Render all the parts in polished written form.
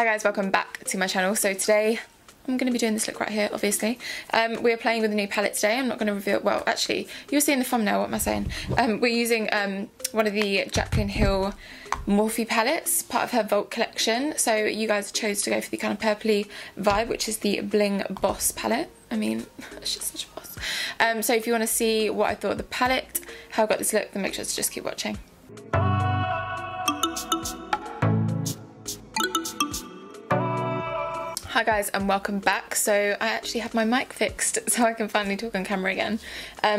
Hi guys, welcome back to my channel. So today I'm going to be doing this look right here, obviously. We're playing with a new palette today. I'm not going to reveal, well actually, you'll see in the thumbnail, what am I saying? We're using one of the Jaclyn Hill Morphe palettes, part of her Vault collection. So you guys chose to go for the kind of purpley vibe, which is the Bling Boss palette. I mean, she's such a boss. So if you want to see what I thought of the palette, how I got this look, then make sure to just keep watching. Hi guys and welcome back. So I actually have my mic fixed so I can finally talk on camera again.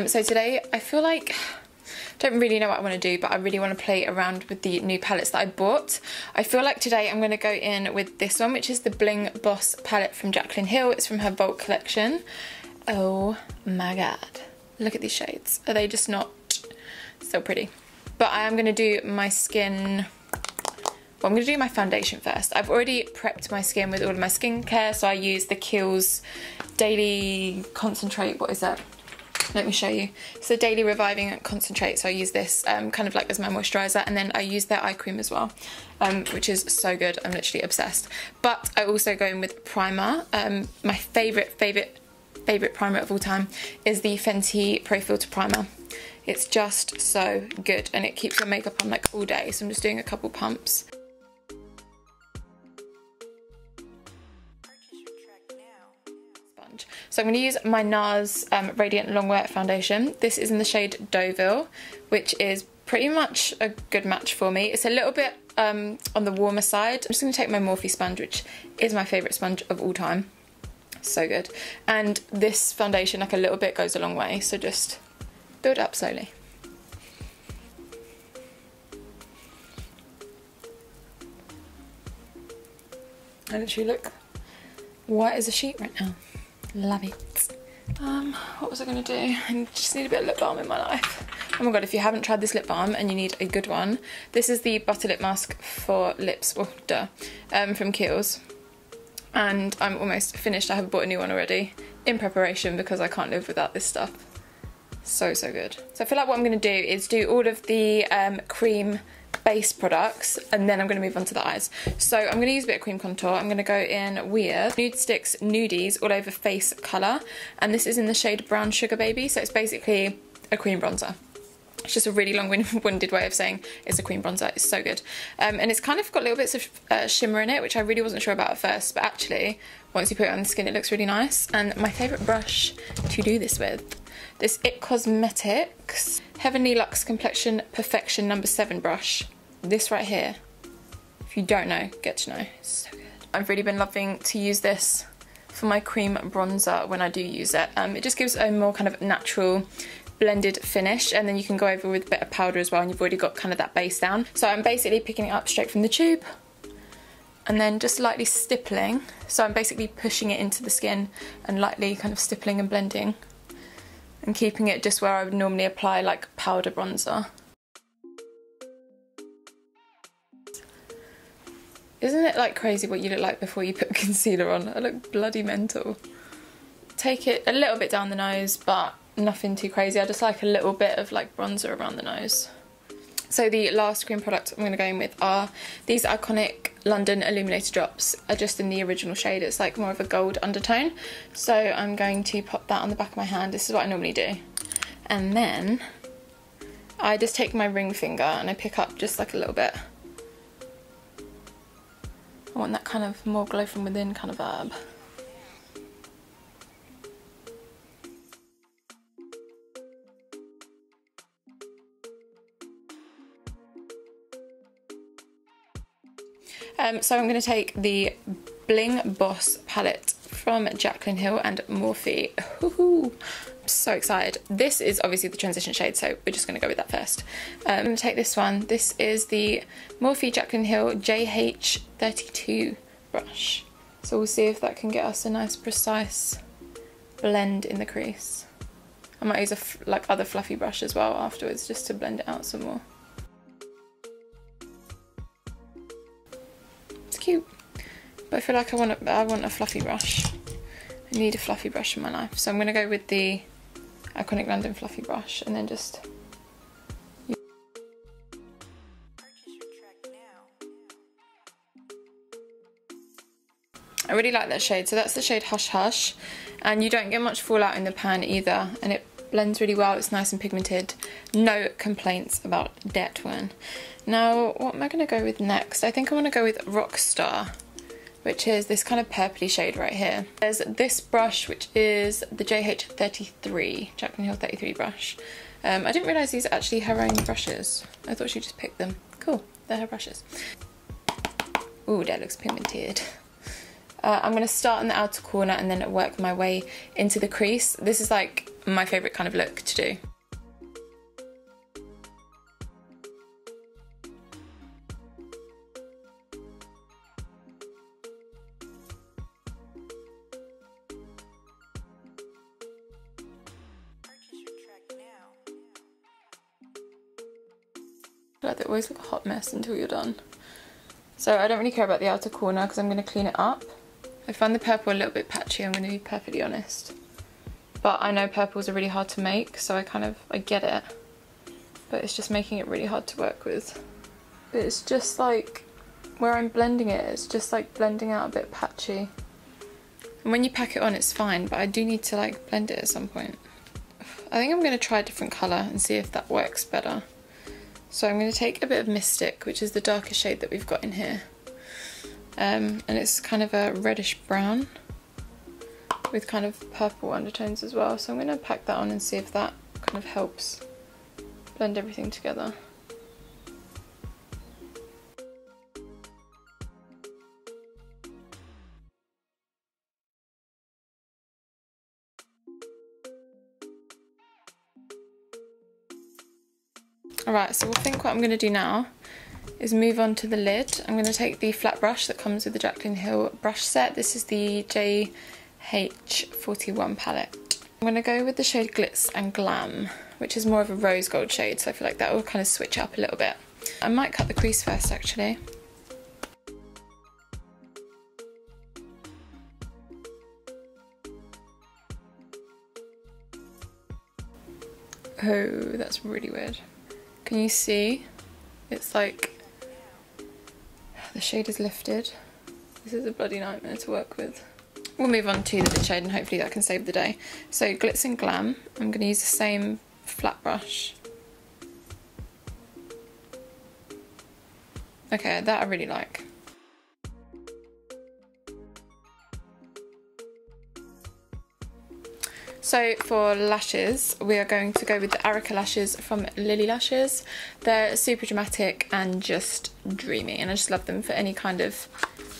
So today I feel like, don't really know what I want to do, but I really want to play around with the new palettes that I bought. I feel like today I'm going to go in with this one, which is the Bling Boss palette from Jaclyn Hill. It's from her Vault collection. Oh my god, look at these shades. Are they just not so pretty? But I am going to do my skin. Well, I'm going to do my foundation first. I've already prepped my skin with all of my skincare, so I use the Kiehl's Daily Concentrate. What is that? Let me show you. It's the Daily Reviving Concentrate, so I use this kind of like as my moisturiser, and then I use their eye cream as well, which is so good. I'm literally obsessed. But I also go in with primer. My favourite primer of all time is the Fenty Profiltr primer. It's just so good, and it keeps your makeup on like all day, so I'm just doing a couple pumps. So I'm going to use my Nars Radiant Longwear foundation. This is in the shade Deauville, which is pretty much a good match for me. It's a little bit on the warmer side. I'm just going to take my Morphe sponge, which is my favourite sponge of all time. So good. And this foundation, like a little bit goes a long way, so just build up slowly. I literally look white as a sheet right now. Love it. What was I going to do? I just need a bit of lip balm in my life. Oh my god, if you haven't tried this lip balm and you need a good one, this is the Butter Lip Mask for lips, oh duh, from Kiehl's. And I'm almost finished. I have bought a new one already in preparation because I can't live without this stuff. So good. So I feel like what I'm going to do is do all of the cream base products, and then I'm going to move on to the eyes. So I'm going to use a bit of cream contour. I'm going to go in with Nude Stix Nudies All Over Face colour, and this is in the shade Brown Sugar Baby, so it's basically a cream bronzer. It's just a really long-winded way of saying it's a cream bronzer. It's so good. And it's kind of got little bits of shimmer in it, which I really wasn't sure about at first, but actually once you put it on the skin it looks really nice. And my favourite brush to do this with, this IT Cosmetics Heavenly Luxe Complexion Perfection No. 7 brush. This right here, if you don't know, get to know. It's so good. I've really been loving to use this for my cream bronzer when I do use it. It just gives a more kind of natural blended finish, and then you can go over with a bit of powder as well, and you've already got kind of that base down. So I'm basically picking it up straight from the tube and then just lightly stippling. So I'm basically pushing it into the skin and lightly kind of stippling and blending, and keeping it just where I would normally apply like powder bronzer. Isn't it like crazy what you look like before you put concealer on? I look bloody mental. Take it a little bit down the nose, but nothing too crazy. I just like a little bit of like bronzer around the nose. So the last cream product I'm going to go in with are these iconic London Illuminator drops. Are just in the original shade. It's like more of a gold undertone. So I'm going to pop that on the back of my hand. This is what I normally do. And then I just take my ring finger and I pick up just like a little bit. I want that kind of more glow from within kind of vibe. So I'm going to take the Bling Boss palette from Jaclyn Hill and Morphe. I'm so excited. This is obviously the transition shade, so we're just going to go with that first. I'm going to take this one. This is the Morphe Jaclyn Hill JH32 brush. So we'll see if that can get us a nice precise blend in the crease. I might use a like other fluffy brush as well afterwards just to blend it out some more. Cute, but I feel like I want a fluffy brush. I need a fluffy brush in my life, so I'm going to go with the Iconic London fluffy brush and then just I really like that shade. So that's the shade Hush Hush, and you don't get much fallout in the pan either, and it blends really well. It's nice and pigmented. No complaints about that one. Now, what am I going to go with next? I think I want to go with Rockstar, which is this kind of purpley shade right here. There's this brush, which is the JH33, Jaclyn Hill 33 brush. I didn't realise these are actually her own brushes. I thought she just picked them. Cool, they're her brushes. Ooh, that looks pigmented. I'm going to start in the outer corner and then work my way into the crease. This is like my favourite kind of look to do. I feel like they always look a hot mess until you're done. So I don't really care about the outer corner because I'm going to clean it up. I find the purple a little bit patchy, I'm going to be perfectly honest. But I know purples are really hard to make, so I get it. But it's just making it really hard to work with. But it's just like, where I'm blending it, it's just like blending out a bit patchy. And when you pack it on, it's fine, but I do need to like blend it at some point. I think I'm going to try a different colour and see if that works better. So I'm going to take a bit of Mystic, which is the darker shade that we've got in here. And it's kind of a reddish brown with kind of purple undertones as well. So I'm going to pack that on and see if that kind of helps blend everything together. Alright, so I think what I'm going to do now is move on to the lid. I'm going to take the flat brush that comes with the Jaclyn Hill brush set. This is the JH41 palette. I'm going to go with the shade Glitz and Glam, which is more of a rose gold shade, so I feel like that will kind of switch up a little bit. I might cut the crease first actually. Oh, that's really weird. Can you see? It's like the shade is lifted. This is a bloody nightmare to work with. We'll move on to the lid shade and hopefully that can save the day. So Glitz and Glam, I'm going to use the same flat brush. Okay, that I really like. So for lashes, we are going to go with the Arika lashes from Lilly Lashes. They're super dramatic and just dreamy, and I just love them for any kind of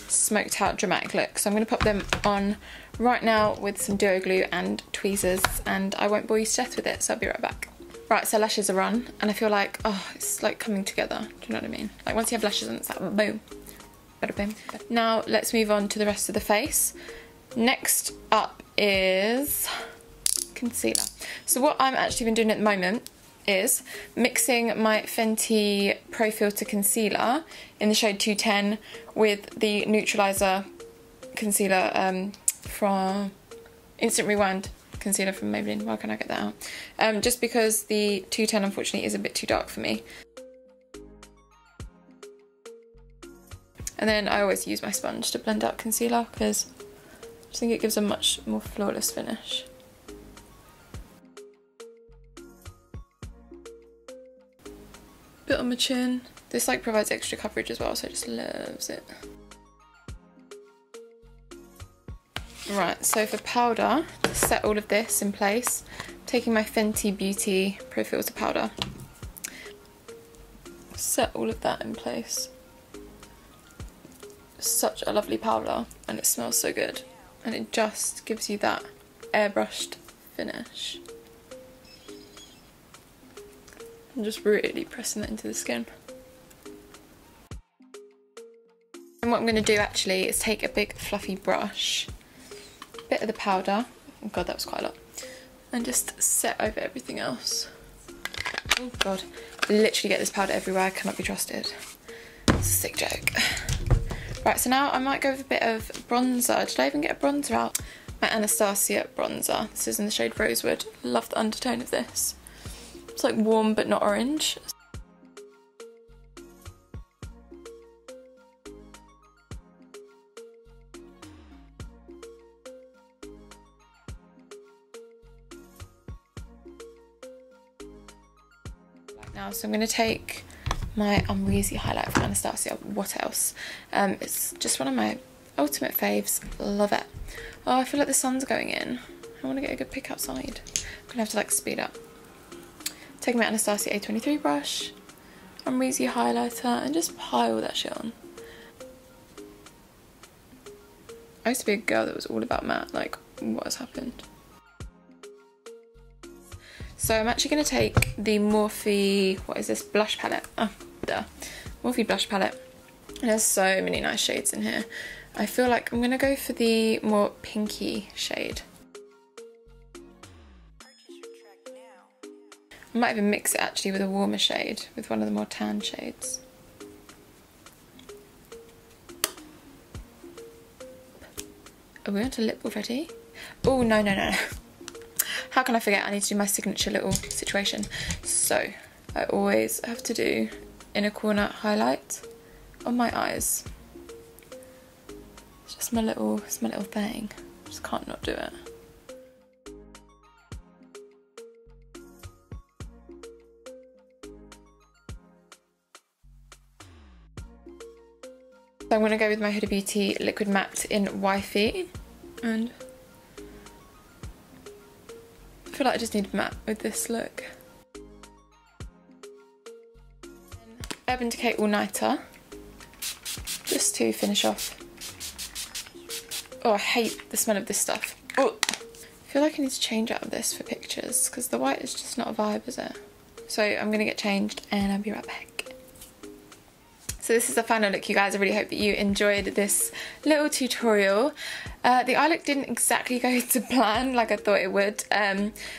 smoked out dramatic look. So I'm going to pop them on right now with some duo glue and tweezers, and I won't bore you to death with it, so I'll be right back. Right, so lashes are on, and I feel like, oh, it's like coming together. Do you know what I mean? Like once you have lashes on, it's like boom, bada boom. Now let's move on to the rest of the face. Next up is concealer. So what I'm actually been doing at the moment is mixing my Fenty Profiltr concealer in the shade 210 with the neutralizer concealer from Instant Rewind concealer from Maybelline. Why can't I get that out? Just because the 210 unfortunately is a bit too dark for me. And then I always use my sponge to blend out concealer because I just think it gives a much more flawless finish. Bit on my chin. This like provides extra coverage as well, so I just loves it. Right, so for powder, to set all of this in place, taking my Fenty Beauty Profiltr powder. Set all of that in place. Such a lovely powder, and it smells so good. And it just gives you that airbrushed finish. I'm just really pressing that into the skin. And what I'm going to do actually is take a big fluffy brush, bit of the powder, oh god that was quite a lot, and just set over everything else. Oh god, I literally get this powder everywhere, I cannot be trusted. It's a sick joke. Right, so now I might go with a bit of bronzer. Did I even get a bronzer out? My Anastasia bronzer. This is in the shade Rosewood. Love the undertone of this. It's like warm but not orange. now, so I'm going to take my Amrezy highlight from Anastasia. What else? It's just one of my ultimate faves. Love it. Oh, I feel like the sun's going in. I want to get a good pic outside. I'm going to have to like speed up. Taking my Anastasia A23 brush, Amrezy highlighter, and just pile that shit on. I used to be a girl that was all about matte. Like, what has happened? So I'm actually going to take the Morphe, what is this, blush palette. Oh, duh. Morphe blush palette. And there's so many nice shades in here. I feel like I'm going to go for the more pinky shade. I might even mix it actually with a warmer shade, with one of the more tan shades. Are we onto lip already? Oh, no, no, no. How can I forget? I need to do my signature little situation. So, I always have to do inner corner highlight on my eyes. It's just my little thing. Just can't not do it. So I'm going to go with my Huda Beauty Liquid Matte in Wifey, and I feel like I just need matte with this look. Urban Decay All Nighter, just to finish off. Oh, I hate the smell of this stuff. Oh. I feel like I need to change out of this for pictures because the white is just not a vibe, is it? So I'm going to get changed and I'll be right back. So this is the final look, you guys. I really hope that you enjoyed this little tutorial. The eye look didn't exactly go to plan like I thought it would.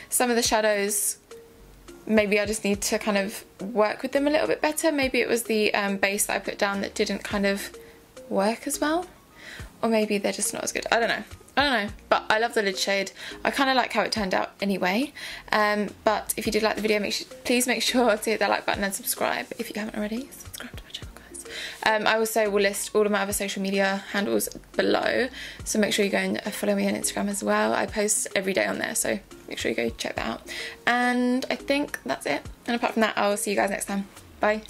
Some of the shadows, maybe I just need to kind of work with them a little bit better. Maybe it was the base that I put down that didn't kind of work as well. Or maybe they're just not as good. I don't know. But I love the lid shade. I kind of like how it turned out anyway. But if you did like the video, please make sure to hit that like button and subscribe if you haven't already. Subscribe to my channel, guys. I also will list all of my other social media handles below, so make sure you go and follow me on Instagram as well. I post every day on there, so make sure you go check that out. And I think that's it. And apart from that, I'll see you guys next time. Bye.